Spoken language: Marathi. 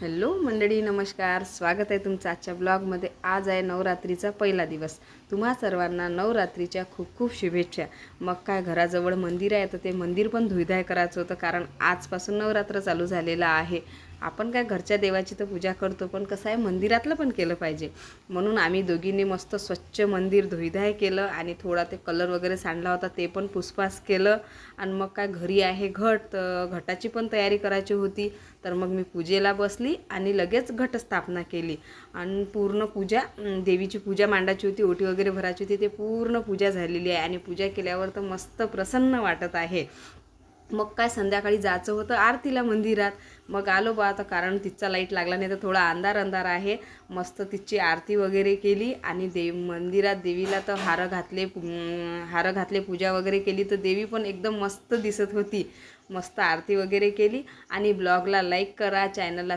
हॅलो मंडळी, नमस्कार. स्वागत आहे तुमचं आजच्या ब्लॉगमध्ये. आज आहे नवरात्रीचा पहिला दिवस. तुम्हा सर्वांना नवरात्रीच्या खूप खूप शुभेच्छा. मग काय, घराजवळ मंदिर आहे तर ते मंदिर पण धुईधाय करायचं होतं, कारण आजपासून नवरात्र चालू झालेलं आहे. आपण काय घरच्या देवाची तर पूजा करतो, पण कसं आहे मंदिरातलं पण केलं पाहिजे. म्हणून आम्ही दोघींनी मस्त स्वच्छ मंदिर धुईधाय केलं आणि थोडा ते कलर वगैरे सांडला होता ते पण पुसपास केलं. आणि मग काय, घरी आहे घट, तर घटाची पण तयारी करायची होती. तर मग मी पूजेला बसली आणि लगेच घटस्थापना केली. आणि पूर्ण पूजा, देवीची पूजा मांडायची होती, ओटी वगैरे भरायची होती. ते पूर्ण पूजा झालेली आहे आणि पूजा केल्यावर तर मस्त प्रसन्न वाटत आहे. मग काय, संध्याकाळी जायचं होतं आरतीला मंदिरात. मग आलो बा आता, कारण तिथचा लाईट लागला नाही तर थोडा अंधार अंधार आहे. मस्त तिची आरती वगैरे केली आणि मंदिरात देवीला तर हार घातले, पूजा वगैरे केली. तर देवी पण एकदम मस्त दिसत होती. मस्त आरती वगैरे केली. आणि ब्लॉगला लाईक करा, चॅनलला